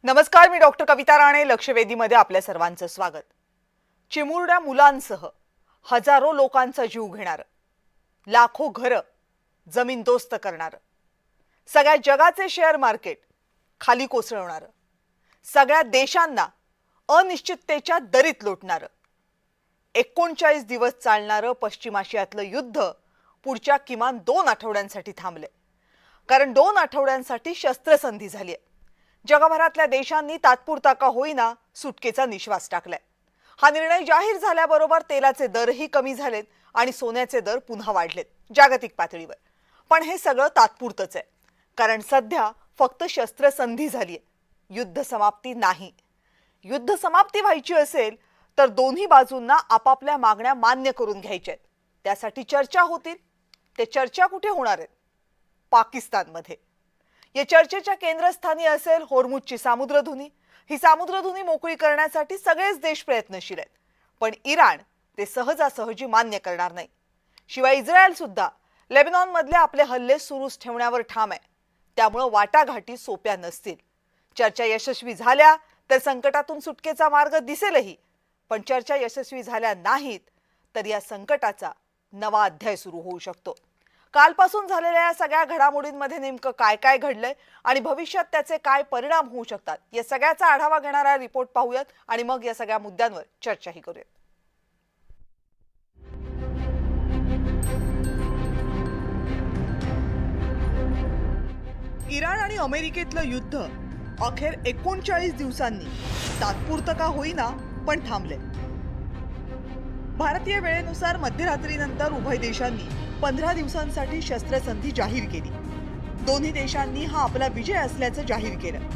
नमस्कार, मी डॉक्टर कविता राणे. लक्षवेधीमध्ये आपल्या सर्वांचं स्वागत. चिमुरड्या मुलांसह हजारो लोकांचा जीव घेणार, लाखो घरं जमीनदोस्त करणार, सगळ्या जगाचे शेअर मार्केट खाली कोसळवणार, सगळ्या देशांना अनिश्चिततेच्या दरीत लोटणार, 39 दिवस चालणारं पश्चिम आशियातलं युद्ध पुढच्या किमान 2 आठवड्यांसाठी थांबले. कारण 2 आठवड्यांसाठी शस्त्रसंधी झाली आहे. जगभरातल्या देशांनी तात्पुरता का होईना सुटकेचा निश्वास टाकलाय. हा निर्णय जाहीर झाल्याबरोबर तेलाचे दरही कमी झालेत आणि सोन्याचे दर पुन्हा वाढलेत जागतिक पातळीवर. पण हे सगळं तात्पुरतच आहे, कारण सध्या फक्त शस्त्रसंधी झालीय, युद्ध समाप्ती नाही. युद्ध समाप्ती व्हायची असेल तर दोन्ही बाजूंना आपापल्या मागण्या मान्य करून घ्यायच्या आहेत. त्यासाठी चर्चा होतील. ते चर्चा कुठे होणार आहेत? पाकिस्तानमध्ये. या चर्चेच्या केंद्रस्थानी असेल होर्मुझची सामुद्रधुनी. ही सामुद्रधुनी मोकळी करण्यासाठी सगळेच देश प्रयत्नशील आहेत, पण इराण ते सहजासहजी मान्य करणार नाही. शिवाय इस्रायल सुद्धा लेबनॉनमधले आपले हल्ले सुरूच ठेवण्यावर ठाम आहे. त्यामुळे वाटाघाटी सोप्या नसतील. चर्चा यशस्वी झाल्या तर संकटातून सुटकेचा मार्ग दिसेलही, पण चर्चा यशस्वी झाल्या नाहीत तर या संकटाचा नवा अध्याय सुरू होऊ शकतो. कालपासून झालेल्या या सगळ्या घडामोडींमध्ये नेमकं काय काय घडलंय आणि भविष्यात त्याचे काय परिणाम होऊ शकतात, या सगळ्याचा आढावा घेणारा रिपोर्ट पाहूयात आणि मग या सगळ्या मुद्द्यांवर चर्चाही करूयात. इराण आणि अमेरिकेतलं युद्ध अखेर 39 दिवसांनी तात्पुरतं का होईना पण थांबले. भारतीय वेळेनुसार मध्यरात्रीनंतर उभय देशांनी 15 दिवसांसाठी शस्त्रसंधी जाहीर केली. दोन्ही देशांनी हा आपला विजय असल्याचं जाहीर केलं.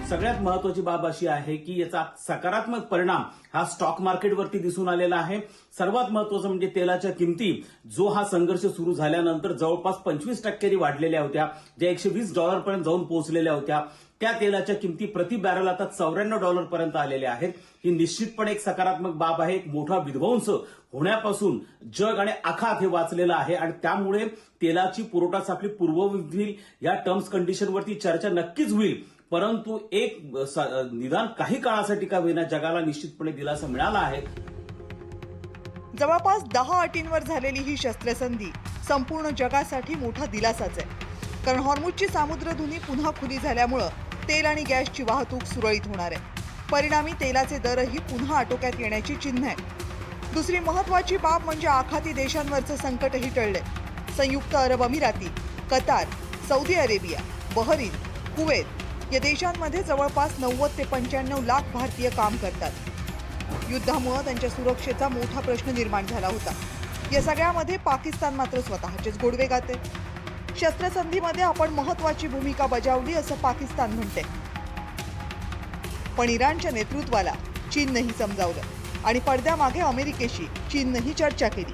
सगळ्यात महत्त्वाची बाब अशी आहे की याचा सकारात्मक परिणाम हा स्टॉक मार्केटवरती दिसून आलेला आहे. सर्वात महत्त्वाचं म्हणजे तेलाच्या किमती जो हा संघर्ष सुरू झाल्यानंतर जवळपास 25% वाढलेल्या होत्या, ज्या $120 पर्यंत जाऊन पोहोचलेल्या होत्या. त्या तेलाच्या किमती प्रति बॅरल आता $94 पर्यंत आलेल्या आहेत. ही निश्चितपणे एक सकारात्मक बाब आहे. एक मोठा विध्वंस होण्यापासून जग आणि आखात हे वाचलेलं आहे आणि त्यामुळे तेलाची पुरवठा साखळी पूर्ववत होईल या टर्म्स कंडिशनवरती चर्चा नक्कीच होईल. परंतु एक निदान काही काळासाठी का होईना जगाला निश्चितपणे दिलासा मिळाला आहे. जवळपास 10 अटींवर झालेली ही शस्त्रसंधी संपूर्ण जगासाठी मोठा दिलासाच आहे. कारण हॉर्मुझची सामुद्रधुनी पुन्हा खुली झाल्यामुळे तेल आणि गॅसची वाहतूक सुरळीत होणार आहे. परिणामी तेलाचे दरही पुन्हा आटोक्यात येण्याची चिन्ह आहे. दुसरी महत्वाची बाब म्हणजे आखाती देशांवरचं संकटही टळले. संयुक्त अरब अमिराती, Qatar, Saudi Arabia, Bahrain, Kuwait या देशांमध्ये जवळपास 90 ते 95 लाख भारतीय काम करतात. युद्धामुळे त्यांच्या सुरक्षेचा मोठा प्रश्न निर्माण झाला होता. या सगळ्यामध्ये पाकिस्तान मात्र स्वतःचेच गोडवे गाते. शस्त्रसंधीमध्ये आपण महत्वाची भूमिका बजावली असं पाकिस्तान म्हणते, पण इराणच्या नेतृत्वाला चीननेही समजावलं आणि पडद्यामागे अमेरिकेशी चीननेही चर्चा केली.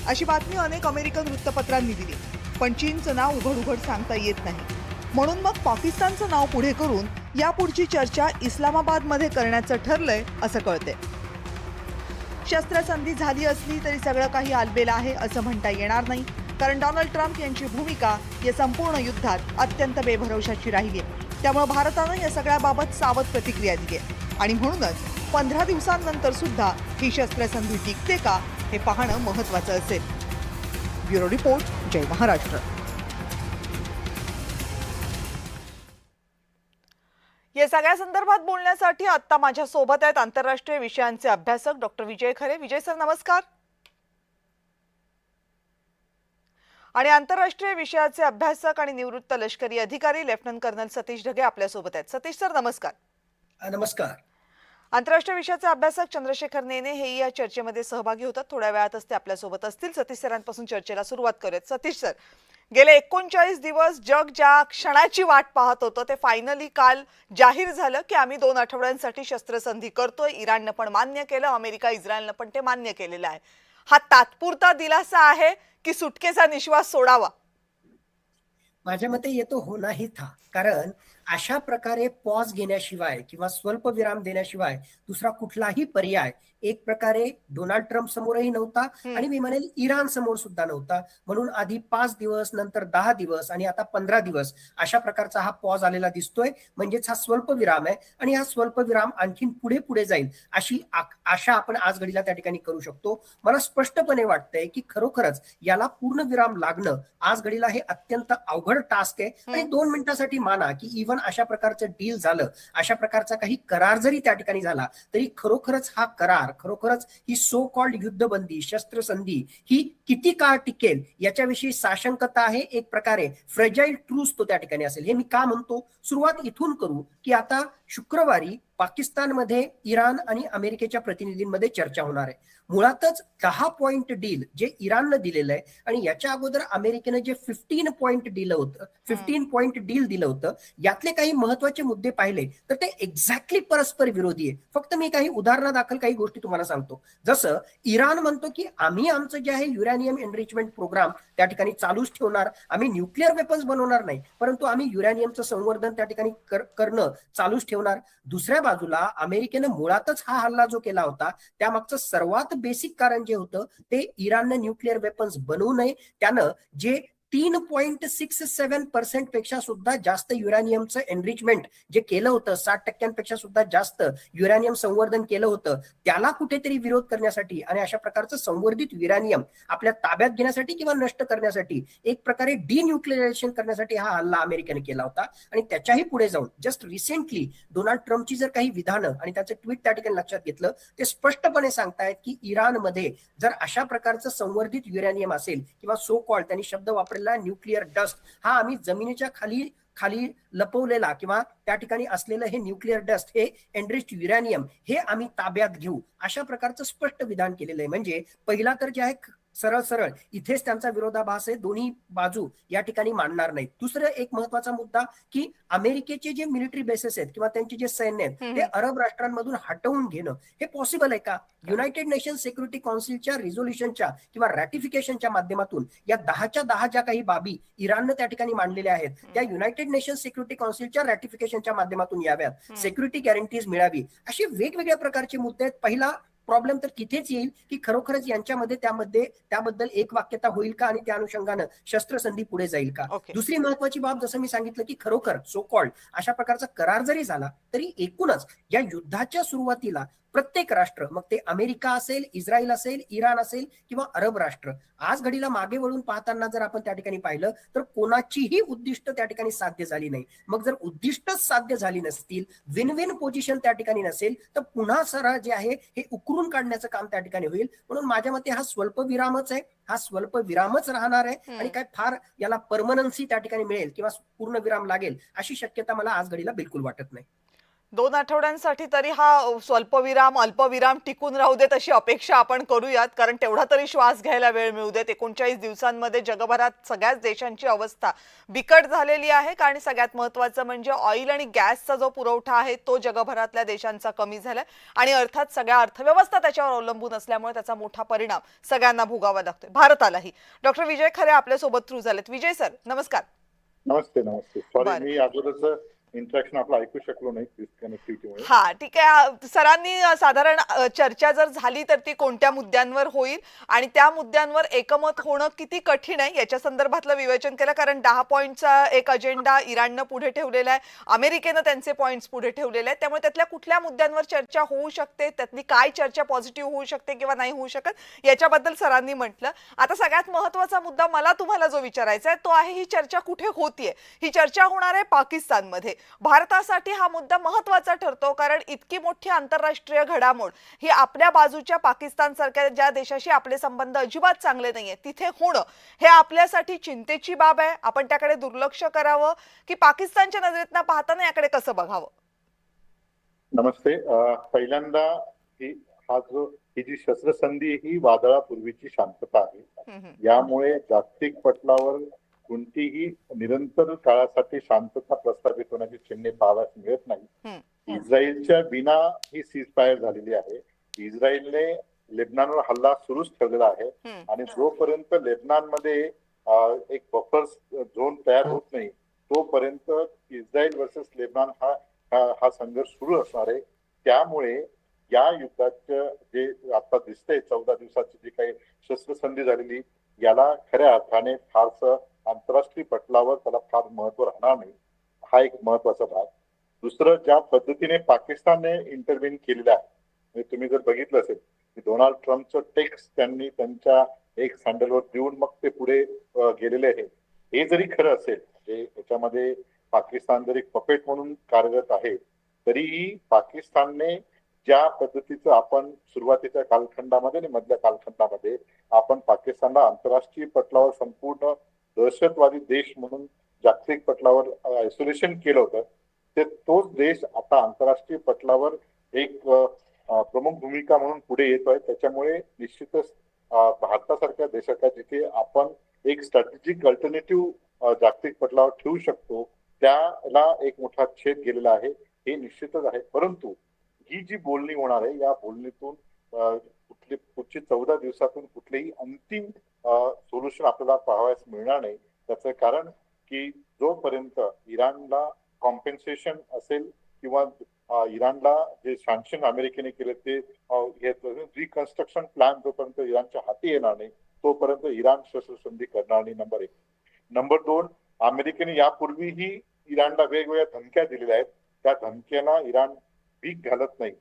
अशी बातमी अनेक अमेरिकन वृत्तपत्रांनी दिली, पण चीनचं नाव उघड उघड सांगता येत नाही. म्हणून मग पाकिस्तानचं नाव पुढे करून यापुढची चर्चा इस्लामाबादमध्ये करण्याचं ठरलंय असं कळते. शस्त्रसंधी झाली असली तरी सगळं काही आलबेल आहे असं म्हणता येणार नाही, कारण डोनाल्ड ट्रम्प यांची भूमिका या संपूर्ण युद्धात अत्यंत बेभरवशाची राहिली आहे. त्यामुळे भारतानं या सगळ्याबाबत सावध प्रतिक्रिया दिली आहे आणि म्हणूनच 15 दिवसांनंतर सुद्धा ही शस्त्रसंधी टिकते का हे पाहणं महत्त्वाचं असेल. ब्युरो रिपोर्ट, जय महाराष्ट्र. या सगळ्या संदर्भात बोलण्यासाठी आता माझ्या सोबत आहेत आंतरराष्ट्रीय विषयांचे अभ्यासक डॉक्टर विजय खरे. विजय सर नमस्कार. आणि आंतरराष्ट्रीय विषयाचे अभ्यासक आणि निवृत्त लष्करी अधिकारी लेफ्टनंट कर्नल सतीश ढगे आपल्या सोबत आहेत. सतीश सर नमस्कार. नमस्कार. आंतरराष्ट्रीय विषयाचे अभ्यासक चंद्रशेखर नेने हे या चर्चेमध्ये सहभागी होतात. थोड्या वेळातच ते आपल्या सोबत असतील. सतीश सरांपासून चर्चेला सुरुवात करूयात. सतीश सर, गेले 39 दिवस जग ज्या क्षणाची वाट पाहत होतं ते फायनली काल जाहीर झालं की आम्ही 2 आठवड्यांसाठी शस्त्रसंधी करतोय. इराणनं पण मान्य केलं, अमेरिका इस्रायलनं पण ते मान्य केलेलं आहे. हा तात्पुरता दिलासा आहे की सुटकेचा निश्वास सोडावा? माझ्या मते ये तो होना ही था. कारण अशा प्रकारे पॉज घेण्याशिवाय किंवा स्वल्पविराम देण्याशिवाय दुसरा कुठलाही पर्याय एक प्रकारे डोनाल्ड ट्रम्प समोरही नव्हता आणि मी म्हणेल इराण समोर सुद्धा नव्हता. म्हणून आधी 5 दिवस, नंतर 10 दिवस आणि आता 15 दिवस अशा प्रकारचा हा पॉज आलेला दिसतोय. म्हणजेच हा स्वल्पविराम आहे आणि हा स्वल्पविराम आणखीन पुढे पुढे जाईल अशी आशा आपण आज घडीला त्या ठिकाणी करू शकतो. मला स्पष्टपणे वाटतंय की खरोखरच याला पूर्ण विराम लागणं आज घडीला हे अत्यंत अवघड टास्क आहे. आणि 2 मिनिटासाठी माना की इव्हन अशा प्रकारचं डील झालं, अशा प्रकारचा काही करार जरी त्या ठिकाणी झाला तरी खरोखरच हा करार, खरोखरच ही सो कॉल्ड युद्धबंदी, शस्त्रसंधी ही किती काळ टिकेल याच्याविषयी साशंकता आहे. एक प्रकारे फ्रेजाईल ट्रूस तो त्या ठिकाणी असेल. हे मी का म्हणतो? सुरुवात इथून करू की आता शुक्रवारी पाकिस्तानमध्ये इराण आणि अमेरिकेच्या प्रतिनिधींमध्ये चर्चा होणार आहे. मुळातच 10 पॉइंट डील जे इराणनं दिलेलं आहे आणि याच्या अगोदर अमेरिकेनं जे 15 पॉइंट दिलं होतं, 15 पॉइंट डील दिलं होतं, यातले काही महत्वाचे मुद्दे पाहिले तर ते एक्झॅक्टली परस्पर विरोधी आहे. फक्त मी काही उदाहरणादाखल काही गोष्टी तुम्हाला सांगतो. जसं इराण म्हणतो की आम्ही आमचं जे आहे युरॅनियम एनरिचमेंट प्रोग्राम त्या ठिकाणी चालूच ठेवणार, आम्ही न्यूक्लिअर वेपन्स बनवणार नाही, परंतु आम्ही युरॅनियमचं संवर्धन त्या ठिकाणी करणं चालूच ठेवणार. दुसऱ्या बाजूला अमेरिकेनं मुळातच हा हल्ला जो केला होता त्यामागचं सर्वात बेसिक कारण जे होतं ते इराणनं न्यूक्लिअर वेपन्स बनवू नये. त्यानं जे 3.67% पेक्षा सुद्धा जास्त युरॅनियमचं एनरिचमेंट जे केलं होतं, 60% सुद्धा जास्त युरॅनियम संवर्धन केलं होतं, त्याला कुठेतरी विरोध करण्यासाठी आणि अशा प्रकारचं संवर्धित युरॅनियम आपल्या ताब्यात घेण्यासाठी किंवा नष्ट करण्यासाठी एक प्रकारे डिन्यूक्लिअरायझेशन करण्यासाठी हा हल्ला अमेरिकेने केला होता. आणि त्याच्याही पुढे जाऊन जस्ट रिसेंटली डोनाल्ड ट्रम्पची जर काही विधानं आणि त्याचं ट्विट त्या ठिकाणी लक्षात घेतलं, ते स्पष्टपणे सांगतायत की इराणमध्ये जर अशा प्रकारचं संवर्धित युरॅनियम असेल किंवा सो कॉल्ड त्यांनी शब्द वापरला न्यूक्लिअर डस्ट, हा आम्ही जमिनीच्या खाली खाली लपवलेला किंवा त्या ठिकाणी असलेलं हे न्यूक्लिअर डस्ट, हे एनरिच्ड युरॅनियम, हे आम्ही ताब्यात घेऊ अशा प्रकारचं स्पष्ट विधान केलेलं आहे. म्हणजे पहिला तर जे आहे सरळ सरळ इथेच त्यांचा विरोधाभास आहे, दोन्ही बाजू या ठिकाणी मांडणार नाहीत. दुसरं एक महत्वाचा मुद्दा की अमेरिकेचे जे मिलिटरी बेसेस आहेत किंवा त्यांचे जे सैन्य आहेत ते अरब राष्ट्रांमधून हटवून घेणं हे पॉसिबल आहे का? युनायटेड नेशन सिक्युरिटी काउन्सिलच्या रिझोल्युशनच्या किंवा रॅटिफिकेशनच्या माध्यमातून या 10च्या 10 ज्या काही बाबी इराणनं त्या ठिकाणी मांडलेल्या आहेत त्या युनायटेड नेशन सिक्युरिटी काउन्सिलच्या रॅटिफिकेशनच्या माध्यमातून याव्यात, सिक्युरिटी गॅरंटीज मिळावी, असे वेगवेगळ्या प्रकारचे मुद्दे आहेत. पहिला प्रॉब्लेम तर तिथेच येईल की खरोखरच यांच्यामध्ये त्याबद्दल एक वाक्यता होईल का आणि त्या अनुषंगानं शस्त्रसंधी पुढे जाईल का? दुसरी महत्वाची बाब, जसं मी सांगितलं की खरोखर सो कॉल्ड अशा प्रकारचा करार जरी झाला तरी एकूणच या युद्धाच्या सुरुवातीला प्रत्येक राष्ट्र, मग ते अमेरिका असेल, इस्रायल असेल, इराण असेल किंवा अरब राष्ट्र, आज घडीला मागे वळून पाहताना जर आपण त्या ठिकाणी पाहिलं तर कोणाचीही उद्दिष्ट त्या ठिकाणी साध्य झाली नाही. मग जर उद्दिष्टच साध्य झाली नसतील, विन विन पोझिशन त्या ठिकाणी नसेल, तर पुन्हा सरळ जे आहे हे उकरून काढण्याचं काम त्या ठिकाणी होईल. म्हणून माझ्या मते हा स्वल्पविरामच आहे, हा स्वल्पविरामच राहणार आहे आणि काय फार याला परमनन्सी त्या ठिकाणी मिळेल किंवा पूर्ण विराम लागेल अशी शक्यता मला आज घडीला बिलकुल वाटत नाही. 2 आठवड्यांसाठी तरी हा स्वल्पविराम, अल्पविराम टिकून राहू देत अशी अपेक्षा आपण करूयात, कारण तेवढा तरी श्वास घ्यायला वेळ मिळू देत. 39 दिवसांमध्ये जगभरात सगळ्याच देशांची अवस्था बिकट झालेली आहे. कारण सगळ्यात महत्त्वाचं म्हणजे ऑइल आणि गॅसचा जो पुरवठा आहे तो जगभरातल्या देशांचा कमी झालाय आणि अर्थात सगळ्या अर्थव्यवस्था त्याच्यावर अवलंबून असल्यामुळे त्याचा मोठा परिणाम सगळ्यांना भोगावा लागतोय, भारतालाही. डॉक्टर विजय खरे आपल्यासोबत थ्रू झालेत. विजय सर, नमस्कार. नमस्ते. सॉरी, मी अगोदरच इंटरॅक्शन आपलं ऐकू शकलो नाही डिस्कनेक्टिव्हिटीमुळे. हा, ठीक आहे. सरांनी साधारण चर्चा जर झाली तर ती कोणत्या मुद्द्यांवर होईल आणि त्या मुद्द्यांवर एकमत होणं किती कठीण आहे याच्या संदर्भातलं विवेचन केलं. कारण 10 पॉइंटचा एक अजेंडा इराणनं पुढे ठेवलेला आहे, अमेरिकेनं त्यांचे पॉइंट्स पुढे ठेवलेले आहेत. त्यामुळे त्यातल्या कुठल्या मुद्द्यांवर चर्चा होऊ शकते, त्यातली काय चर्चा पॉझिटिव्ह होऊ शकते किंवा नाही होऊ शकत याच्याबद्दल सरांनी म्हटलं. आता सगळ्यात महत्त्वाचा मुद्दा मला तुम्हाला जो विचारायचा आहे तो आहे ही चर्चा कुठे होतीये. ही चर्चा होणार आहे पाकिस्तानमध्ये. भारतासाठी हा मुद्दा महत्त्वाचा ठरतो कारण इतकी मोठी आंतरराष्ट्रीय घडामोड ही आपल्या बाजूच्या पाकिस्तान सारख्या ज्या देशाशी आपले संबंध अजिबात चांगले नाहीये तिथे होणं हे आपल्यासाठी चिंतेची बाब आहे. आपण त्याकडे दुर्लक्ष करावं की पाकिस्तानच्या नजरेतनं पाहताना याकडे कसं बघावं? नमस्ते. पहिल्यांदा ही जी शस्त्रसंधी ही वादळापूर्वीची शांतता आहे. यामुळे जागतिक पटलावर कोणतीही निरंतर काळासाठी शांतता प्रस्थापित होण्याची चिन्हे पाहावयास मिळत नाही. इस्रायलच्या विना ही सीज फायर झालेली आहे. इस्रायलने लेबनॉनवर हल्ला सुरूच ठेवलेला आहे आणि जोपर्यंत लेबनॉनमध्ये एक बफर झोन तयार होत नाही तोपर्यंत इस्रायल वर्सेस लेबनॉन हा संघर्ष सुरू असणार आहे. त्यामुळे या युद्धाचं जे आता दिसतंय 14 दिवसाची जी काही शस्त्रसंधी झालेली, याला खऱ्या अर्थाने फारसं आंतरराष्ट्रीय पटलावर त्याला फार महत्व राहणार नाही. हा एक महत्वाचा भाग. दुसरं, ज्या पद्धतीने पाकिस्तानने इंटरव्हीन केलेलं आहे, म्हणजे तुम्ही जर बघितलं असेल की डोनाल्ड ट्रम्पचं टेक्स्ट त्यांनी त्यांच्या एक सँडलवर देऊन मग ते पुढे गेलेले आहे. हे जरी खरं असेल, म्हणजे याच्यामध्ये पाकिस्तान जरी पपेट म्हणून कार्यरत आहे, तरीही पाकिस्तानने ज्या पद्धतीचं आपण सुरुवातीच्या कालखंडामध्ये आणि मधल्या कालखंडामध्ये आपण पाकिस्तानला आंतरराष्ट्रीय पटलावर संपूर्ण दहशतवादी देश म्हणून जागतिक पटलावर आयसोलेशन केलं होतं, ते तोच देश आता आंतरराष्ट्रीय पटलावर एक प्रमुख भूमिका म्हणून पुढे येतोय. त्याच्यामुळे निश्चितच भारतासारख्या देशाच्या जिथे आपण एक स्ट्रॅटेजिक अल्टरनेटिव्ह जागतिक पटलावर ठेवू शकतो, त्याला एक मोठा छेद गेलेला आहे. हे निश्चितच आहे. परंतु ही जी बोलणी होणार आहे, या बोलणीतून पुढची 14 दिवसातून कुठलेही अंतिम सोल्युशन आपल्याला पाहावयास मिळणार नाही. त्याचं कारण की जोपर्यंत इराणला कॉम्पेन्सेशन असेल किंवा इराणला जे सँक्शन अमेरिकेने केले ते रिकन्स्ट्रक्शन प्लॅन जोपर्यंत इराणच्या हाती येणार नाही तोपर्यंत इराण शस्त्रसंधी करणार नाही. नंबर 1. नंबर 2, अमेरिकेने यापूर्वीही इराणला वेगवेगळ्या धमक्या दिलेल्या आहेत. त्या धमक्यांना इराण भीक घालत नाही.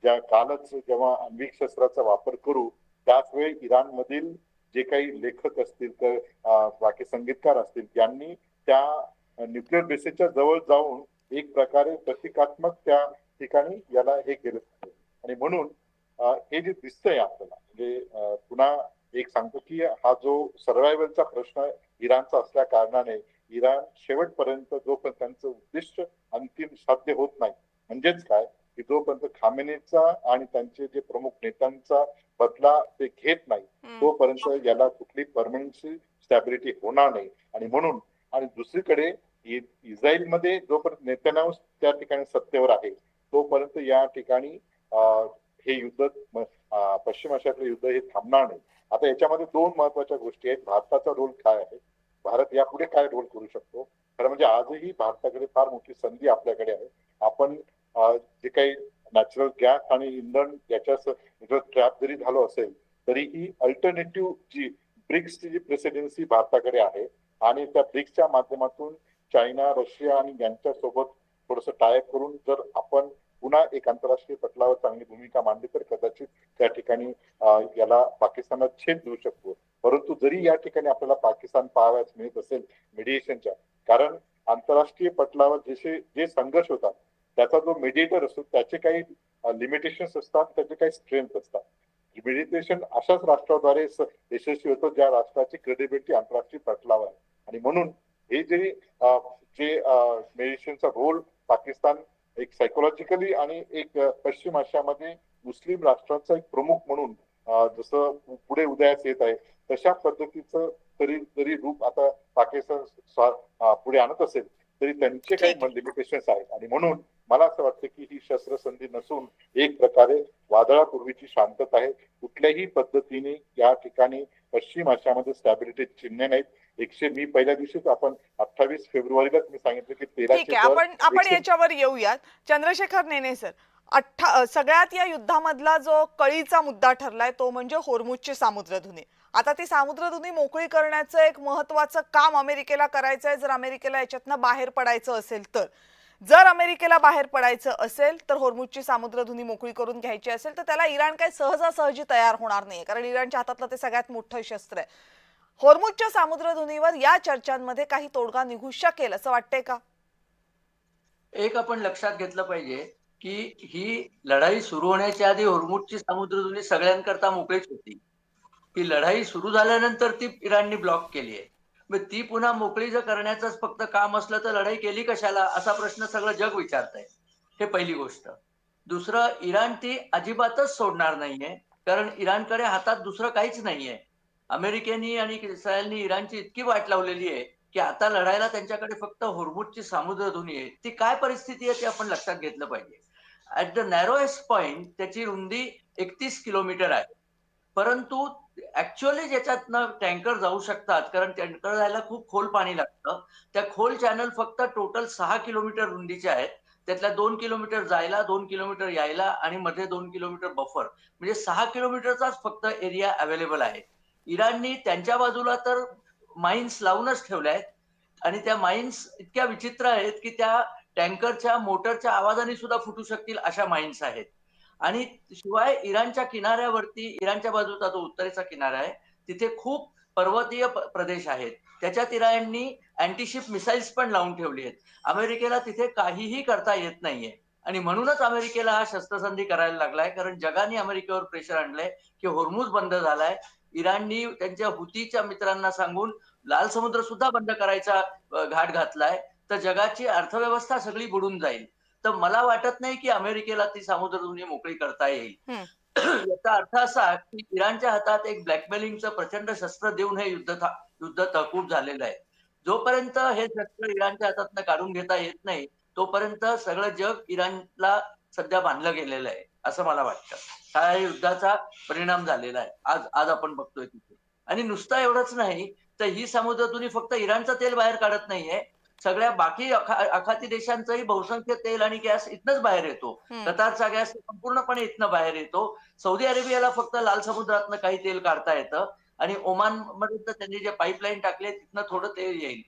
ज्या कालच जेव्हा आण्विक शस्त्राचा वापर करू त्याच वेळी इराणमधील जे काही लेखक असतील तर बाकी संगीतकार असतील, यांनी त्या न्यूक्लिअर बेसिसच्या जवळ जाऊन एक प्रकारे प्रतिकात्मक त्या ठिकाणी याला हे केलं. आणि म्हणून हे जे दिसतंय आपल्याला, म्हणजे पुन्हा एक सांगतो की हा जो सर्व्हायव्हलचा प्रश्न इराणचा असल्या कारणाने इराण शेवटपर्यंत जोपर्यंत त्यांचं उद्दिष्ट अंतिम साध्य होत नाही, म्हणजेच काय की जोपर्यंत खामेनेचा आणि त्यांचे जे प्रमुख नेत्यांचा बदला ते घेत नाही तोपर्यंत याला कुठली परमनंट स्टॅबिलिटी होणार नाही. आणि म्हणून आणि दुसरीकडे इस्रायलमध्ये जोपर्यंत नेतन्याहू त्या ठिकाणी सत्तेवर आहे तोपर्यंत या ठिकाणी हे युद्ध पश्चिम आशियातलं युद्ध हे थांबणार नाही. आता याच्यामध्ये 2 महत्वाच्या गोष्टी आहेत. भारताचा रोल काय आहे, भारत यापुढे काय रोल करू शकतो. खरं म्हणजे आजही भारताकडे फार मोठी संधी आपल्याकडे आहे. आपण जे काही नॅचरल गॅस आणि इंधन याच्या ट्रॅप जरी झालो असेल तरीही अल्टरनेटिव्ह जी ब्रिक्सची जी प्रेसिडेन्सी भारताकडे आहे आणि त्या ब्रिक्सच्या माध्यमातून चायना, रशिया आणि यांच्यासोबत थोडंसं टायअप करून जर आपण पुन्हा एक आंतरराष्ट्रीय पटलावर चांगली भूमिका मांडली तर कदाचित त्या ठिकाणी याला पाकिस्तानला छेद देऊ शकतो. परंतु जरी या ठिकाणी आपल्याला पाकिस्तान पाहावयास मिळत असेल मीडिएशनच्या, कारण आंतरराष्ट्रीय पटलावर जे संघर्ष होतात त्याचा जो मीडिएटर असतो त्याचे काही लिमिटेशन्स असतात, त्याचे काही स्ट्रेंथ असतात. मेडिटेशन अशाच राष्ट्राद्वारे यशस्वी होतं ज्या राष्ट्राची क्रेडिबिलिटी आंतरराष्ट्रीय पटलावर आहे. आणि म्हणून हे जे मेडिटेशनचा रोल पाकिस्तान एक सायकोलॉजिकली आणि एक पश्चिम आशियामध्ये मुस्लिम राष्ट्रांचा एक प्रमुख म्हणून जसं पुढे उदयास येत आहे तशा पद्धतीचं जरी रूप आता पाकिस्तान पुढे आणत असेल तरी त्यांचे काही लिमिटेशन्स आहेत. आणि म्हणून मला असं वाटतं की ही शस्त्रसंधी नसून एक प्रकारे वादळापूर्वीची शांतता आहे. कुठल्याही पद्धतीने या ठिकाणी पश्चिम आशियामध्ये स्टॅबिलिटी चिन्ह नाहीत. मी पहिल्या दिवशीच आपण 28 फेब्रुवारीलाच मी सांगितलं की 13 ठीक आहे, आपण याच्यावर येऊयात. चंद्रशेखर नेने सर, सगळ्यात या युद्धामधला जो कळीचा मुद्दा ठरलाय तो म्हणजे होर्मुझची सामुद्रधुनी. आता ती सामुद्रधुनी मोकळी करण्याचं एक महत्वाचं काम अमेरिकेला करायचं आहे. जर अमेरिकेला याच्यातनं बाहेर पडायचं असेल जर अमेरिकेला बाहेर पडायचं असेल तर होर्मुझची सामुद्रधुनी मोकळी करून घ्यायची असेल तर त्याला इराण काही सहजासहजी तयार होणार नाही, कारण इराणच्या हातातलं ते सगळ्यात मोठं शस्त्र आहे. होर्मुझच्या सामुद्रधुनीवर या चर्चांमध्ये काही तोडगा निघू शकेल असं वाटतंय का? एक आपण लक्षात घेतलं पाहिजे की ही लढाई सुरू होण्याच्या आधी होर्मुझची सामुद्रधुनी सगळ्यांकरता मोकळीच होती. ही लढाई सुरू झाल्यानंतर ती इराणने ब्लॉक केली आहे. मग ती पुन्हा मोकळी जर करण्याचंच फक्त काम असलं तर लढाई केली कशाला असा प्रश्न सगळं जग विचारतंय. हे पहिली गोष्ट. दुसरं, इराण ती अजिबातच सोडणार नाहीये, कारण इराणकडे हातात दुसरं काहीच नाहीये. अमेरिकेनी आणि इस्रायलनी इराणची इतकी वाट लावलेली आहे की आता लढायला त्यांच्याकडे फक्त होर्मुझची सामुद्रधुनी आहे. ती काय परिस्थिती आहे ते आपण लक्षात घेतलं पाहिजे. ऍट द नॅरोएस्ट पॉइंट त्याची रुंदी 31 किलोमीटर आहे, परंतु ऍक्च्युअली ज्याच्यातनं टँकर जाऊ शकतात, कारण टँकर जायला खूप खोल पाणी लागतं. त्या खोल चॅनल फक्त टोटल 6 किलोमीटर रुंदीचे आहेत. त्यातल्या 2 किलोमीटर जायला, 2 किलोमीटर यायला आणि मध्ये 2 किलोमीटर बफर. म्हणजे 6 किलोमीटरचाच फक्त एरिया अवेलेबल आहे. इराणनी त्यांच्या बाजूला तर माइन्स लावूनच ठेवल्या आहेत आणि त्या माइन्स इतक्या विचित्र आहेत की त्या टँकरच्या मोटरच्या आवाजाने सुद्धा फुटू शकतील अशा माइन्स आहेत. आणि शिवाय इराणच्या किनाऱ्यावरती, इराणच्या बाजूचा जो उत्तरेचा किनारा आहे, तिथे खूप पर्वतीय प्रदेश आहेत. त्याच्यात इराणनी अँटीशिप मिसाईल्स पण लावून ठेवली आहेत. अमेरिकेला तिथे काहीही करता येत नाहीये आणि म्हणूनच अमेरिकेला हा शस्त्रसंधी करायला लागलाय, कारण जगाने अमेरिकेवर प्रेशर आणलंय की होर्मुझ बंद झालाय. इराणनी त्यांच्या हुतीच्या मित्रांना सांगून लाल समुद्र सुद्धा बंद करायचा घाट घातलाय. तर जगाची अर्थव्यवस्था सगळी बुडून जाईल. तर मला वाटत नाही की अमेरिकेला ती सामुद्रधुनी मोकळी करता येईल. याचा अर्थ असा की इराणच्या हातात एक ब्लॅकमेलिंगचं प्रचंड शस्त्र देऊन हे युद्ध तहकूब झालेलं आहे. जोपर्यंत हे शस्त्र इराणच्या हातातनं काढून घेता येत नाही, तोपर्यंत सगळं जग इराणला सध्या बांधलं गेलेलं आहे असं मला वाटतं. हा युद्धाचा परिणाम झालेला आहे आज आपण बघतोय तिथे. आणि नुसतं एवढंच नाही, तर ही समुद्रधुनी फक्त इराणचं तेल बाहेर काढत नाहीये, सगळ्या बाकी आखाती देशांचंही बहुसंख्य तेल आणि गॅस इथनच बाहेर येतो. कतारचा गॅस संपूर्णपणे इथनं बाहेर येतो. सौदी अरेबियाला फक्त लाल समुद्रातनं काही तेल काढता येतं आणि ओमान मध्ये तर त्यांनी जे पाईपलाईन टाकले तिथनं थोडं तेल येईल.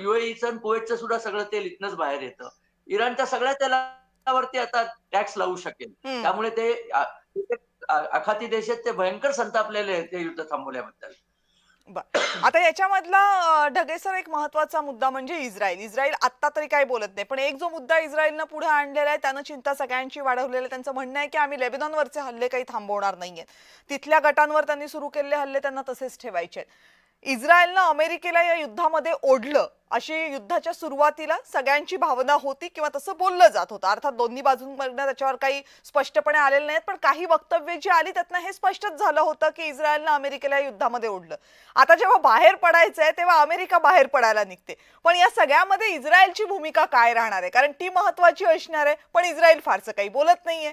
युएईचं आणि कुवेतचं सुद्धा सगळं तेल इथनच बाहेर येतं. इराणच्या सगळ्या तेलावरती आता टॅक्स लावू शकेल. त्यामुळे ते आखाती देश आहेत ते भयंकर संतापलेले आहेत ते युद्ध थांबवल्याबद्दल. आता याच्यामधला ढगे सर एक महत्वाचा मुद्दा म्हणजे इस्रायल आता तरी काही बोलत नाही, पण एक जो मुद्दा इस्रायलनं पुढे आणलेला आहे त्यानं चिंता सगळ्यांची वाढवलेली आहे. त्यांचं म्हणणं आहे की आम्ही लेबनॉनवरचे हल्ले काही थांबवणार नाहीये, तिथल्या गटांवर त्यांनी सुरू केलेले हल्ले त्यांना तसेच ठेवायचे. इस्रायलनं अमेरिकेला या युद्धामध्ये ओढलं अशी युद्धाच्या सुरुवातीला सगळ्यांची भावना होती किंवा तसं बोललं जात होतं. अर्थात दोन्ही बाजूंमधनं त्याच्यावर काही स्पष्टपणे आलेले नाहीत, पण काही वक्तव्य जी आली त्यातनं हे स्पष्टच झालं होतं की इस्रायलनं अमेरिकेला युद्धामध्ये ओढलं. आता जेव्हा बाहेर पडायचंय तेव्हा अमेरिका बाहेर पडायला निघते, पण या सगळ्यामध्ये इस्रायलची भूमिका काय राहणार आहे? कारण ती महत्वाची असणार आहे, पण इस्रायल फारसं काही बोलत नाहीये.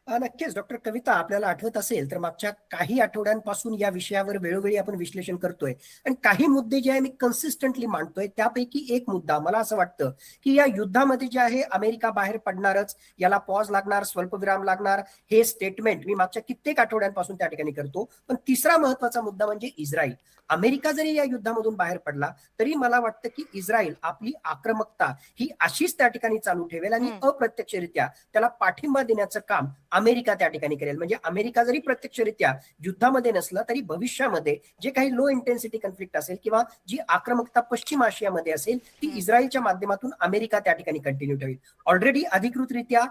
नक्कीच डॉक्टर कविता, आपल्याला आठवत असेल तर मागच्या काही आठवड्यांपासून या विषयावर वेळोवेळी आपण विश्लेषण करतोय आणि काही मुद्दे जे आहे मी कन्सिस्टंटली मांडतोय. त्यापैकी एक मुद्दा मला असं वाटतं की या युद्धामध्ये जे आहे अमेरिका बाहेर पडणारच, याला पॉज लागणार, स्वल्पविराम लागणार, हे स्टेटमेंट मी मागच्या कित्येक आठवड्यांपासून त्या ठिकाणी करतो. पण तिसरा महत्वाचा मुद्दा म्हणजे इस्रायल. अमेरिका जरी या युद्धामधून बाहेर पडला तरी मला वाटतं की इस्रायल आपली आक्रमकता ही अशीच त्या ठिकाणी चालू ठेवेल आणि अप्रत्यक्षरित्या त्याला पाठिंबा देण्याचं काम अमेरिका त्या ठिकाणी करेल. म्हणजे अमेरिका जरी प्रत्यक्षरित्या युद्धामध्ये नसलं तरी भविष्यामध्ये जे काही लो इंटेन्सिटी कॉन्फ्लिक्ट असेल किंवा जी आक्रमकता पश्चिम आशियामध्ये असेल ती इस्रायलच्या माध्यमातून अमेरिका त्या ठिकाणी कंटिन्यू ठेवेल. ऑलरेडी अधिकृतरित्या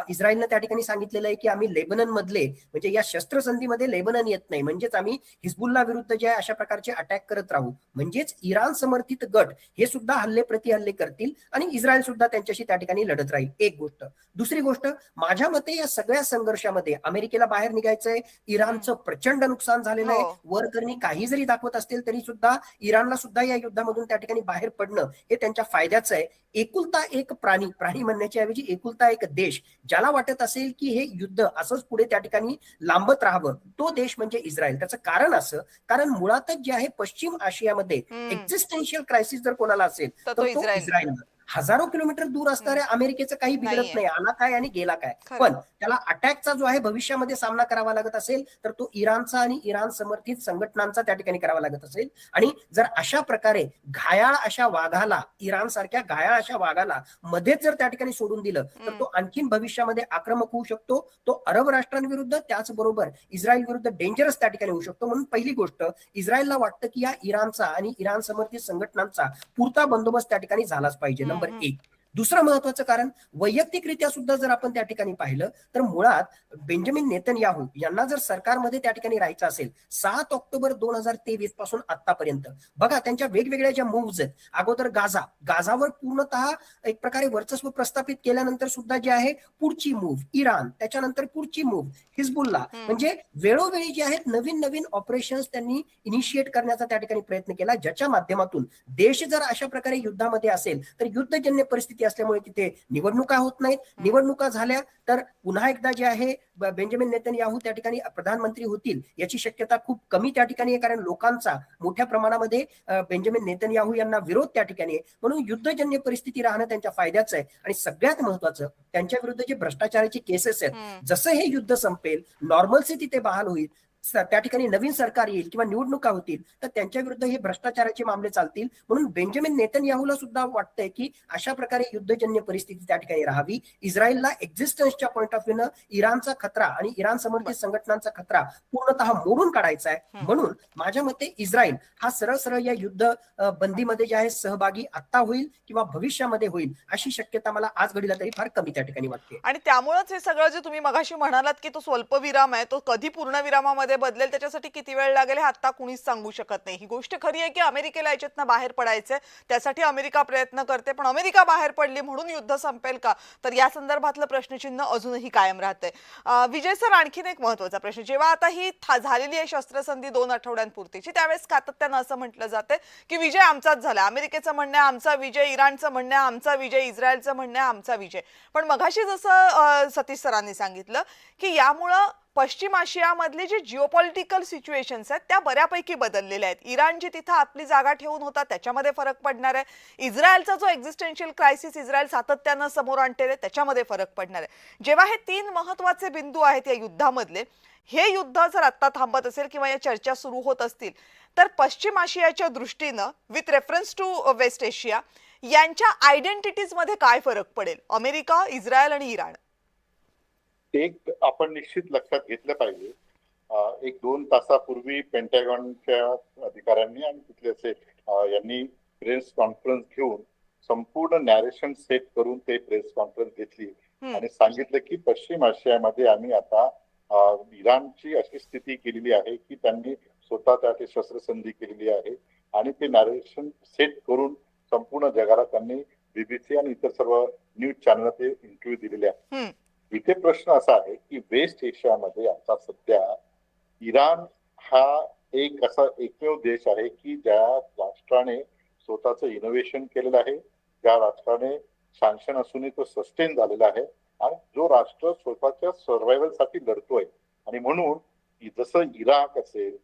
इस्रायलनं त्या ठिकाणी सांगितलेलं आहे की आम्ही लेबनन मधले म्हणजे या शस्त्रसंधीमध्ये लेबनन येत नाही, म्हणजेच आम्ही हिजबुल्ला विरुद्ध जे अशा प्रकारचे अटॅक करत राहू. म्हणजेच इराण समर्थित गट हे सुद्धा हल्ले प्रतिहल्ले करतील आणि इस्रायल सुद्धा त्यांच्याशी त्या ठिकाणी लढत राहील. एक गोष्ट. दुसरी गोष्ट, माझ्या मते या सगळ्या संघर्षामध्ये अमेरिकेला बाहेर निघायचंय, इराणचं प्रचंड नुकसान झालेलं आहे. वरकरणी काही जरी दाखवत असतील तरी सुद्धा इराणला सुद्धा या युद्धामधून त्या ठिकाणी बाहेर पडणं हे त्यांच्या फायद्याचं आहे. एकुलता एक प्राणी म्हणण्याच्या ऐवजी एकुलता एक देश ज्याला वाटत असेल की हे युद्ध असंच पुढे त्या ठिकाणी लांबत राहावं, तो देश म्हणजे इस्रायल. त्याचं कारण असं, कारण मुळातच जे आहे पश्चिम आशियामध्ये एक्झिस्टेन्शियल क्रायसिस जर कोणाला असेल तर तो इस्रायल. हजारो किलोमीटर दूर असणाऱ्या अमेरिकेचं काही बिघडत नाही, आला काय आणि गेला काय. पण त्याला अटॅकचा जो आहे भविष्यामध्ये सामना करावा लागत असेल तर तो इराणचा आणि इराण समर्थित संघटनांचा त्या ठिकाणी करावा लागत असेल. आणि जर अशा प्रकारे घायाळ अशा वाघाला, इराण सारख्या घायाळ अशा वाघाला मध्येच जर त्या ठिकाणी सोडून दिलं तर तो आणखीन भविष्यामध्ये आक्रमक होऊ शकतो. तो अरब राष्ट्रांविरुद्ध त्याचबरोबर इस्रायल विरुद्ध डेंजरस त्या ठिकाणी होऊ शकतो. म्हणून पहिली गोष्ट, इस्रायलला वाटतं की या इराणचा आणि इराण समर्थित संघटनांचा पुरता बंदोबस्त त्या ठिकाणी झालाच पाहिजे. नंबर एक. दुसरं महत्वाचं कारण, वैयक्तिकरित्या सुद्धा जर आपण त्या ठिकाणी पाहिलं तर मुळात बेंजामिन नेतन्याहू यांना जर सरकारमध्ये त्या ठिकाणी राहायचं असेल 7 ऑक्टोबर 2023 पासून आतापर्यंत बघा त्यांच्या वेगवेगळ्या ज्या मूव्ज आहेत. अगोदर गाझावर पूर्णतः एक प्रकारे वर्चस्व प्रस्थापित केल्यानंतर सुद्धा जे आहे पुढची मूव्ह इराण, त्याच्यानंतर पुढची मूव्ह हिजबुल्ला. म्हणजे वेळोवेळी जे आहेत नवीन नवीन ऑपरेशन्स त्यांनी इनिशिएट करण्याचा त्या ठिकाणी प्रयत्न केला, ज्याच्या माध्यमातून देश जर अशा प्रकारे युद्धामध्ये असेल तर युद्धजन्य परिस्थिती असल्यामुळे तिथे निवडणुका होत नाहीत. निवडणुका झाल्या तर पुन्हा एकदा जे आहे बेंजामिन नेतन्याहू त्या ठिकाणी प्रधानमंत्री होतील याची शक्यता खूप कमी त्या ठिकाणी आहे, कारण लोकांचा मोठ्या प्रमाणामध्ये बेंजामिन नेतन्याहू यांना विरोध त्या ठिकाणी आहे. म्हणून युद्धजन्य परिस्थिती राहणं त्यांच्या फायद्याचं आहे. आणि सगळ्यात महत्वाचं, त्यांच्या विरुद्ध जे भ्रष्टाचाराची केसेस आहेत, जसं हे युद्ध संपेल, नॉर्मलसी तिथे बहाल होईल, त्या ठिकाणी नवीन सरकार येईल किंवा निवडणुका होतील, तर त्यांच्या विरुद्ध हे भ्रष्टाचाराचे मामले चालतील. म्हणून बेंजामिन नेतन्याहूला सुद्धा वाटतंय की अशा प्रकारे युद्धजन्य परिस्थिती त्या ठिकाणी राहावी. इस्रायलला एक्झिस्टन्सच्या पॉईंट ऑफ व्ह्यूनं इराणचा खतरा आणि इराण समर्थित संघटनांचा खतरा पूर्णतः मोडून काढायचा आहे. म्हणून माझ्या मते इस्रायल हा सरळ सरळ या युद्ध बंदीमध्ये जे आहे सहभागी आता होईल किंवा भविष्यामध्ये होईल अशी शक्यता मला आज घडीला तरी फार कमी त्या ठिकाणी वाटते. आणि त्यामुळेच हे सगळं जे तुम्ही मगाशी म्हणालात की तो स्वल्पविराम आहे, तो कधी पूर्णविरामामध्ये बदलेल, त्याच्यासाठी किती वेळ लागेल हे आता कुणीच सांगू शकत नाही. ही गोष्ट खरी आहे की अमेरिकेला याच्यातनं बाहेर पडायचंय, त्यासाठी अमेरिका प्रयत्न करते, पण अमेरिका बाहेर पडली म्हणून युद्ध संपेल का, तर या संदर्भातलं प्रश्नचिन्ह अजूनही कायम राहतंय. विजय सर, आणखीन एक महत्वाचा प्रश्न, जेव्हा आता ही झालेली आहे शस्त्रसंधी 2 आठवड्यांपुरतीची, त्यावेळेस सातत्यानं असं म्हटलं जाते की विजय आमचाच झाला. अमेरिकेचं म्हणणं आहे आमचा विजय, इराणचं म्हणणं आहे आमचा विजय, इस्रायलचं म्हणणं आहे आमचा विजय. पण मगाशी जसं सतीश सरांनी सांगितलं की यामुळं पश्चिम आशियामधले जे जिओपॉलिटिकल सिच्युएशन्स आहेत त्या बऱ्यापैकी बदललेल्या आहेत. इराण जी तिथं आपली जागा ठेवून होता त्याच्यामध्ये फरक पडणार आहे. इस्रायलचा जो एक्झिस्टेन्शियल क्रायसिस इस्रायल सातत्यानं समोर आणते त्याच्यामध्ये फरक पडणार आहे. जेव्हा हे 3 महत्वाचे बिंदू आहेत या युद्धामधले, हे युद्ध जर आता थांबत असेल किंवा या चर्चा सुरू होत असतील, तर पश्चिम आशियाच्या दृष्टीनं with reference to West Asia यांच्या आयडेंटिटीज मध्ये काय फरक पडेल, अमेरिका, इस्रायल आणि इराण? एक आपण निश्चित लक्षात घेतलं पाहिजे, 1-2 तासापूर्वी पेंटागॉनच्या अधिकाऱ्यांनी आणि तिथले असे यांनी प्रेस कॉन्फरन्स घेऊन संपूर्ण नॅरेशन सेट करून ते प्रेस कॉन्फरन्स घेतली आणि सांगितलं की पश्चिम आशियामध्ये आम्ही आता इराणची अशी स्थिती केलेली आहे की त्यांनी स्वतः त्या शस्त्रसंधी केलेली आहे आणि ते नॅरेशन सेट करून संपूर्ण जगाला त्यांनी बीबीसी आणि इतर सर्व न्यूज चॅनल ते इंटरव्ह्यू दिलेले आहेत. इथे प्रश्न असा आहे की वेस्ट एशियामध्ये आता सध्या इराण हा एक असा एकमेव देश आहे की ज्या राष्ट्राने स्वतःचं इनोव्हेशन केलेलं आहे, ज्या राष्ट्राने सँक्शन असूनही तो सस्टेन झालेला आहे आणि जो राष्ट्र स्वतःच्या सर्व्हायव्हल साठी लढतोय. आणि म्हणून जसं इराक असेल,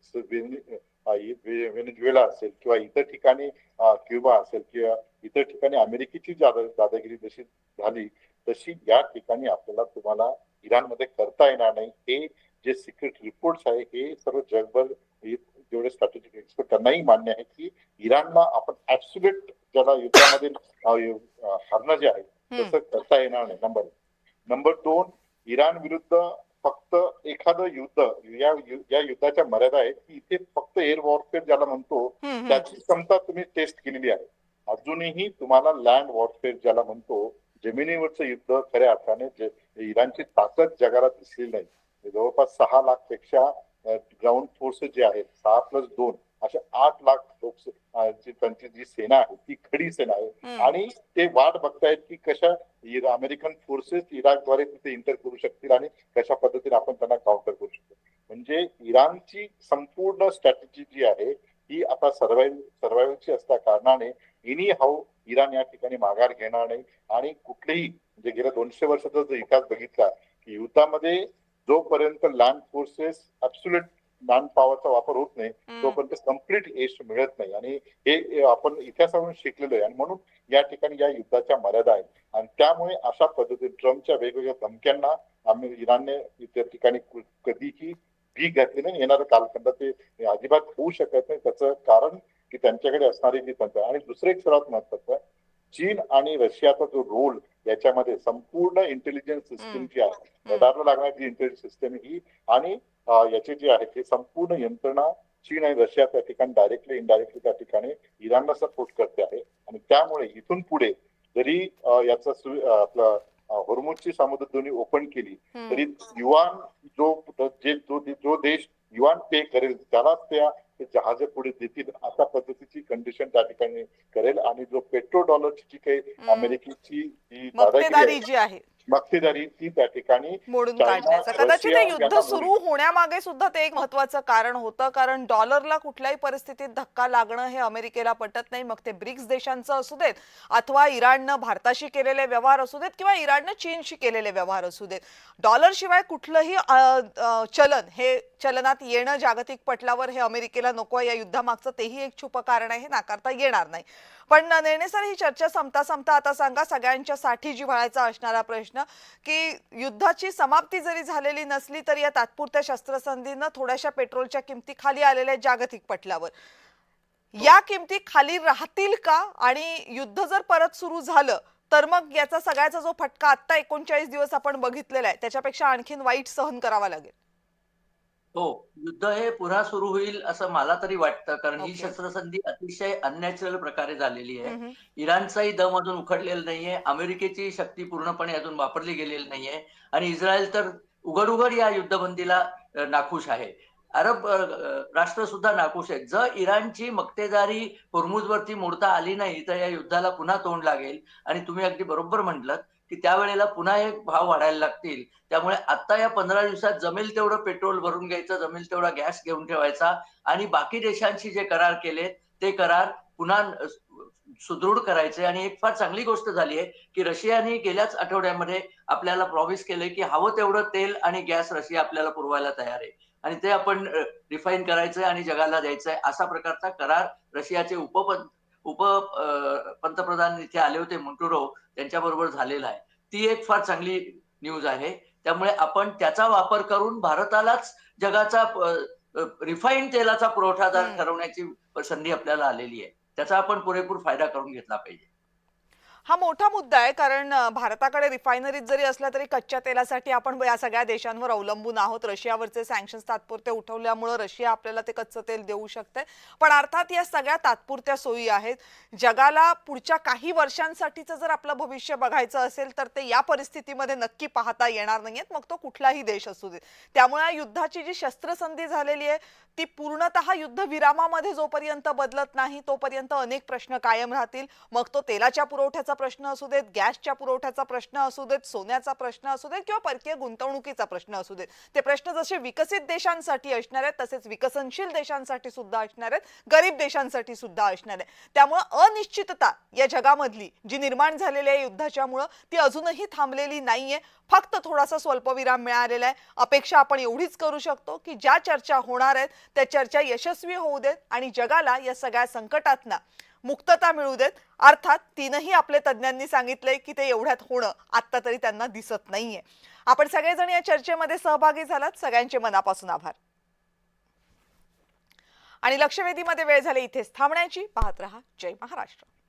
व्हेनेझुएला असेल किंवा इतर ठिकाणी क्युबा असेल किंवा इतर ठिकाणी अमेरिकेची दादागिरी जशी झाली तशी या ठिकाणी आपल्याला तुम्हाला इराणमध्ये करता येणार नाही. हे जे सिक्रेट रिपोर्ट्स आहे हे सर्व जगभर जेवढे स्ट्रॅटेजिक एक्सपर्ट त्यांनाही मान्य आहे की इराणला आपण ऍब्सोल्यूट ज्याला युद्धामध्ये हारणं जे आहे तसं करता येणार नाही. नंबर 2, इराण विरुद्ध फक्त एखादं युद्ध, या युद्धाच्या मर्यादा आहेत की इथे फक्त एअर वॉरफेअर ज्याला म्हणतो त्याची क्षमता तुम्ही टेस्ट केलेली आहे. अजूनही तुम्हाला लँड वॉरफेअर ज्याला म्हणतो, जमिनीवरचं युद्ध खऱ्या अर्थाने इराणची ताकद जगाला दिसली नाही. जवळपास 6 लाख पेक्षा ग्राउंड फोर्सेस जे आहेत, 6+2 अशा 8 लाख लोक त्यांची जी सेना आहे ती खडी सेना आहे आणि ते वाट बघतायत की कशा अमेरिकन फोर्सेस इराकद्वारे तिथे इंटर करू शकतील आणि कशा पद्धतीने आपण त्यांना काउंटर करू शकतो. म्हणजे इराणची संपूर्ण स्ट्रॅटेजी जी आहे ही आता सर्व्हायव्हलची असल्या कारणाने एनी हाऊ इराण या ठिकाणी माघार घेणार नाही. आणि कुठलेही म्हणजे गेल्या 200 वर्षाचा जर इतिहास बघितला की युद्धामध्ये जोपर्यंत लँड फोर्सेस ऍब्सोल्यूट लँड पॉवरचा वापर होत नाही तोपर्यंत कम्प्लीट यश मिळत नाही. आणि हे आपण इतिहासावरून शिकलेलो आहे आणि म्हणून या ठिकाणी या युद्धाच्या मर्यादा आहेत. आणि त्यामुळे अशा पद्धतीने ट्रम्पच्या वेगवेगळ्या धमक्यांना इराणने त्या ठिकाणी कधीही भीक घातली नाही. येणाऱ्या कालखंडात ते अजिबात होऊ शकत नाही. त्याचं कारण की त्यांच्याकडे असणारी जी तंत्र. आणि दुसरं एक सर्वात महत्वाचं, चीन आणि रशियाचा जो रोल याच्यामध्ये संपूर्ण इंटेलिजन्स सिस्टीम जी आहे, रडारला लागणारी जी इंटेलिजन्स सिस्टीम ही आणि याची जी आहे ती संपूर्ण यंत्रणा चीन आणि रशिया त्या ठिकाणी डायरेक्टली इनडायरेक्टली त्या ठिकाणी इराणला सपोर्ट करते आहे. आणि त्यामुळे इथून पुढे जरी आपलं होर्मुझची सामुद्रधुनी ओपन केली तरी युआन जो देश युआन पे करेल त्यालाच त्या जहाज पुढे देतील अशा पद्धतीची कंडिशन त्या ठिकाणी करेल. आणि जो पेट्रो डॉलरची जी काही अमेरिकेची जी दादागिरी जी आहे मक्तेदारी ती त्या ठिकाणी मोडून चायना, काढण्याचं कदाचित रशिया हे युद्ध यांना सुरू मोडीत. होण्यामागे सुद्धा ते एक महत्वाचं कारण होतं, कारण डॉलरला कुठल्याही परिस्थितीत धक्का लागणं हे अमेरिकेला पटत नाही. मग ते ब्रिक्स देशांचं असू देत अथवा इराणनं भारताशी केलेले व्यवहार असू देत किंवा इराणनं चीनशी केलेले व्यवहार असू देत. डॉलर शिवाय कुठलंही चलन हे चलनात येणं जागतिक पटलावर हे अमेरिकेला नको आहे. या युद्धामागचं तेही एक छुपं कारण आहे, हे नाकारता येणार नाही. पण नेणे सर, ही चर्चा संपता आता सांगा सगळ्यांच्यासाठी जिव्हाळ्याचा असणारा प्रश्न की युद्धाची समाप्ती जरी झालेली नसली तरी या तात्पुरत्या शस्त्रसंधीनं थोड्याशा पेट्रोलच्या किमती खाली आलेल्या जागतिक पटलावर, या किमती खाली राहतील का? आणि युद्ध जर परत सुरू झालं तर मग याचा सगळ्याचा जो फटका आता 39 दिवस आपण बघितलेला आहे त्याच्यापेक्षा आणखीन वाईट सहन करावा लागेल. हो, युद्ध हे पुन्हा सुरू होईल असं मला तरी वाटतं, कारण ही ओके. शस्त्रसंधी अतिशय अननॅचरल प्रकारे झालेली आहे. हम्म. इराणचाही दम अजून उखडलेला नाहीये, अमेरिकेची शक्ती पूर्णपणे अजून वापरली गेलेली नाहीये आणि इस्रायल तर उघड या युद्धबंदीला नाखुश आहे. अरब राष्ट्र सुद्धा नाखुश आहेत. जर इराणची मक्तेदारी होर्मुझवरती मोडता आली नाही तर या युद्धाला पुन्हा तोंड लागेल आणि तुम्ही अगदी बरोबर म्हटलं की त्यावेळेला पुन्हा एक भाव वाढायला लागतील. त्यामुळे आता या 15 दिवसात जमेल तेवढं पेट्रोल भरून घ्यायचं, जमेल तेवढा गॅस घेऊन ठेवायचा आणि बाकी देशांशी जे करार केले ते करार पुन्हा सुदृढ करायचे. आणि एक फार चांगली गोष्ट झाली आहे की रशियाने गेल्याच आठवड्यामध्ये आपल्याला प्रॉमिस केले की हवं तेवढं तेल आणि गॅस रशिया आपल्याला पुरवायला तयार आहे आणि ते आपण रिफाईन करायचंय आणि जगाला द्यायचंय. असा प्रकारचा करार रशियाचे पंतप्रधान इथे आले होते, मोंटुरोव, त्यांच्याबरोबर झालेला आहे. ती एक फार चांगली न्यूज आहे. त्यामुळे आपण त्याचा वापर करून भारतालाच जगाचा रिफाईंड तेलाचा पुरवठादार ठरवण्याची संधी आपल्याला आलेली आहे. त्याचा आपण पुरेपूर फायदा करून घेतला पाहिजे. हा मोठा मुद्दा आहे, कारण भारताकडे रिफायनरीज जरी असल्या तरी कच्च्या तेलासाठी आपण या सगळ्या देशांवर अवलंबून आहोत. रशियावरचे सँक्शन्स तात्पुरते उठवल्यामुळे रशिया आपल्याला ते कच्चं तेल देऊ शकते. पण अर्थात या सगळ्या तात्पुरत्या सोयी आहेत. जगाला पुढच्या काही वर्षांसाठीचं जर आपलं भविष्य बघायचं असेल तर ते या परिस्थितीमध्ये नक्की पाहता येणार नाहीयेत, मग तो कुठलाही देश असू दे. त्यामुळे युद्धाची जी शस्त्रसंधी झालेली आहे ती पूर्णतः युद्धविरामामध्ये जोपर्यंत बदलत नाही तोपर्यंत अनेक प्रश्न कायम राहतील. मग तो तेलाच्या पुरवठ्याचा प्रश्न असू देत, गॅसच्या पुरवठ्याचा प्रश्न असू देत, सोन्याचा प्रश्न असू देत किंवा परकीय गुंतवणुकीचा प्रश्न असू देत. ते प्रश्न जसे विकसित देशांसाठी असणार आहेत तसेच विकसनशील देशांसाठी सुद्धा असणार आहेत, गरीब देशांसाठी सुद्धा असणार आहे. त्यामुळे अनिश्चितता या जगामधली जी निर्माण झालेली आहे युद्धाच्यामुळे ती अजूनही थांबलेली नाहीये. फक्त थोडासा स्वल्पविराम मिळालेला आहे. अपेक्षा आपण एवढीच करू शकतो की ज्या चर्चा होणार आहेत त्या चर्चा यशस्वी होऊ देत आणि जगाला या सगळ्या संकटातनं मुक्तता मिळू देत. अर्थात तीनही आपले तज्ञांनी सांगितलंय की ते एवढ्यात होणं आता तरी त्यांना दिसत नाहीये. आपण सगळेजण या चर्चेमध्ये सहभागी झालात, सगळ्यांचे मनापासून आभार. आणि लक्षवेधीमध्ये वेळ झाली इथेच थांबण्याची. पाहत रहा जय महाराष्ट्र.